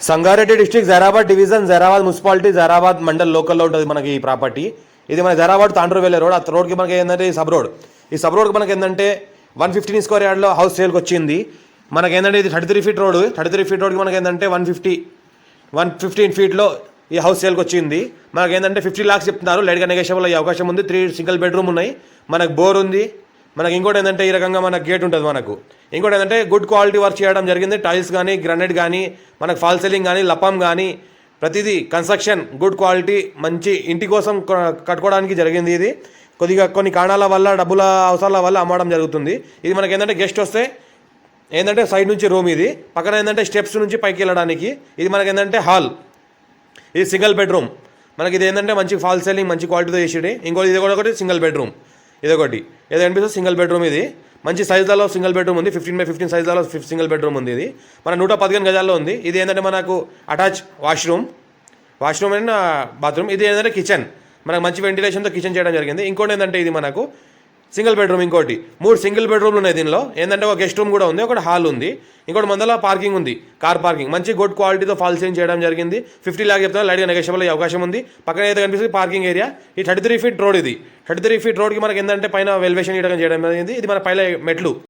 Sangareddy district Zaheerabad division Zaheerabad municipality Zaheerabad mandal లోకల్లో ఉంటుంది మనకి ఈ ప్రాపర్టీ. ఇది మన జైరాబాద్ తాండ్రు వెళ్ళే రోడ్. ఆ రోడ్కి మనకి ఏంటంటే ఈ సబ్ రోడ్. ఈ సబ్ రోడ్కి మనకి ఏంటంటే 115 స్క్వేర్ యార్డ్లో హౌస్ సేల్కి వచ్చింది. మనకి ఏంటంటే ఇది 33 ఫీట్ రోడ్. 33 ఫీట్ రోడ్కి మనకి ఏంటంటే 115 ఫీట్లో ఈ హౌస్ సేల్కి వచ్చింది. మనకి ఏంటంటే 50 lakhs చెప్తున్నారు. లైట్గా నెగోషియబుల్ అయ్యే అవకాశం ఉంది. 3 సింగిల్ బెడ్రూమ్ ఉన్నాయి. మనకు బోర్ ఉంది. మనకి ఇంకోటి ఏంటంటే ఈ రకంగా మనకు గేట్ ఉంటుంది. మనకు ఇంకోటి ఏంటంటే గుడ్ క్వాలిటీ వర్క్ చేయడం జరిగింది. టైల్స్ కానీ గ్రానైట్ కానీ మనకు ఫాల్ సీలింగ్ కానీ లపం కానీ ప్రతిదీ కన్స్ట్రక్షన్ గుడ్ క్వాలిటీ మంచి ఇంటి కోసం కట్టుకోవడానికి జరిగింది. ఇది కొద్దిగా కొన్ని కారణాల వల్ల డబ్బుల అవసరాల వల్ల అమ్మడం జరుగుతుంది. ఇది మనకి ఏంటంటే గెస్ట్ వస్తే ఏంటంటే సైడ్ నుంచి రూమ్, ఇది పక్కన ఏంటంటే స్టెప్స్ నుంచి పైకి వెళ్ళడానికి. ఇది మనకి ఏంటంటే హాల్. ఇది సింగిల్ బెడ్రూమ్. మనకి ఇది ఏంటంటే మంచి ఫాల్ సీలింగ్ మంచి క్వాలిటీతో చేసేది. ఇంకోటి ఇది కూడా ఒకటి సింగిల్ బెడ్రూమ్. ఇదొకటి ఏదో కనిపిస్తుంది సింగిల్ బెడ్రూమ్. ఇది మంచి సైజులలో సింగిల్ బెడ్రూమ్ ఉంది. 15x15 సైజులలో సింగిల్ బెడ్రూమ్ ఉంది. ఇది మన 115 గజాల్లో ఉంది. ఇది ఏంటంటే మనకు అటాచ్ వాష్రూమ్ అండ్ బాత్రూమ్. ఇది ఏంటంటే కిచెన్. మనకు మంచి వెంటిలేషన్తో కిచెన్ చేయడం జరిగింది. ఇంకోటి ఏంటంటే ఇది మనకు సింగిల్ బెడ్రూమ్. ఇంకోటి 3 సింగిల్ బెడ్రూమ్లు ఉన్నాయి. దీనిలో ఏంటంటే ఒక గెస్ట్ రూమ్ కూడా ఉంది, ఒకటి హాల్ ఉంది, ఇంకోటి మందల పార్కింగ్ ఉంది, కార్ పార్కింగ్. మంచి గుడ్ క్వాలిటీతో ఫాల్ సీలింగ్ చేయడం జరిగింది. 50 lakhs చెప్తాను. లైట్గా నెగోషియబుల్ అయ్యే అవకాశం ఉంది. పక్కన అయితే కనిపిస్తుంది పార్కింగ్ ఏరియా. ఈ 33 ఫీట్ రోడ్. ఇది 33 ఫీట్ రోడ్కి మనకి ఏంటంటే పైన వెల్వేషన్ చేయడం జరిగింది. ఇది మన పైన మెట్లు.